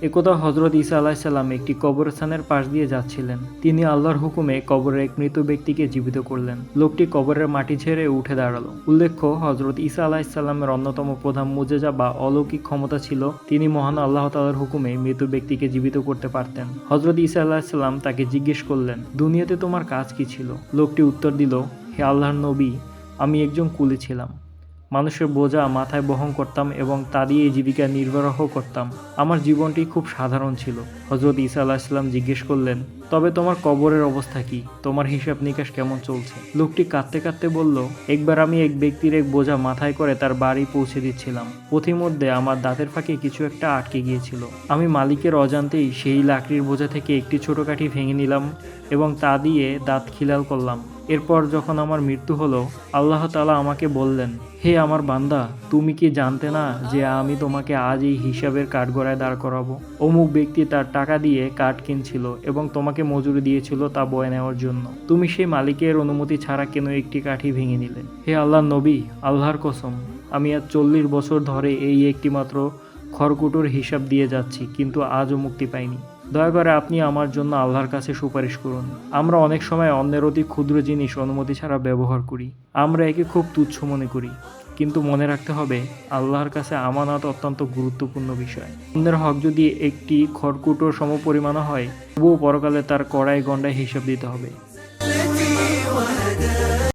একদা হযরত ঈসা আলাইহিস সালাম একটি কবরস্থানের পাশ দিয়ে যাচ্ছিলেন। তিনি আল্লাহর হুকুমে কবরের এক মৃত ব্যক্তিকে জীবিত করলেন। লোকটি কবরের মাটি ঝেড়ে উঠে দাঁড়ালো। উল্লেখ্য, হযরত ঈসা আলাইহিস সালামের অন্যতম প্রধান মুজেজা বা অলৌকিক ক্ষমতা ছিল তিনি মহান আল্লাহ তাআলার হুকুমে মৃত ব্যক্তিকে জীবিত করতে পারতেন। হযরত ঈসা আলাইহিস সালাম তাকে জিজ্ঞেস করলেন, দুনিয়াতে তোমার কাজ কি ছিল? লোকটি উত্তর দিল, হে আল্লাহর নবী, আমি একজন কুলি ছিলাম। মানুষের বোঝা মাথায় বহন করতাম এবং তা দিয়ে জীবিকা নির্বাহ করতাম। আমার জীবনটি খুব সাধারণ ছিল। হযরত ঈসা আলাইহিস সালাম জিজ্ঞেস করলেন, তবে তোমার কবরের অবস্থা কি? তোমার হিসাব নিকাশ কেমন চলছে? লোকটি কাঁদতে কাঁদতে বলল, একবার আমি এক ব্যক্তির এক বোঝা মাথায় করে তার বাড়ি পৌঁছে দিচ্ছিলাম। পথিমধ্যে আমার দাঁতের ফাঁকে কিছু একটা আটকে গিয়েছিল। আমি মালিকের অজান্তেই সেই লাকড়ির বোঝা থেকে একটি ছোট কাঠি ভেঙে নিলাম এবং তা দিয়ে দাঁত খিলাল করলাম। এরপর যখন আমার মৃত্যু হলো, আল্লাহ তাআলা আমাকে বললেন, হে আমার বান্দা, তুমি কি জানতে না যে আমি তোমাকে আজ এই হিসাবের কাঠগড়ায় দাঁড় করাবো? অমুক ব্যক্তি তার টাকা দিয়ে কাঠ কিনছিল এবং তোমাকে মজুরি দিয়েছিল তা বয়ে নেওয়ার জন্য। তুমি সেই মালিকের অনুমতি ছাড়া কেন একটি কাঠি ভেঙে নিলে? হে আল্লাহর নবী, আল্লাহর কসম, আমি আজ 40 বছর ধরে এই একটিমাত্র খড়কুটোর হিসাব দিয়ে যাচ্ছি, কিন্তু আজও মুক্তি পাইনি। দয়া করে আপনি আমার জন্য আল্লাহর কাছে সুপারিশ করুন। আমরা অনেক সময় অন্যের অতি ক্ষুদ্র জিনিস অনুমতি ছাড়া ব্যবহার করি। আমরা একে খুব তুচ্ছ মনে করি, কিন্তু মনে রাখতে হবে আল্লাহর কাছে আমানত অত্যন্ত গুরুত্বপূর্ণ বিষয়। অন্যের হক যদি একটি খড়কুটোর সমপরিমাণও হয়, তবুও পরকালে তার কড়াই গণ্ডায় হিসাব দিতে হবে।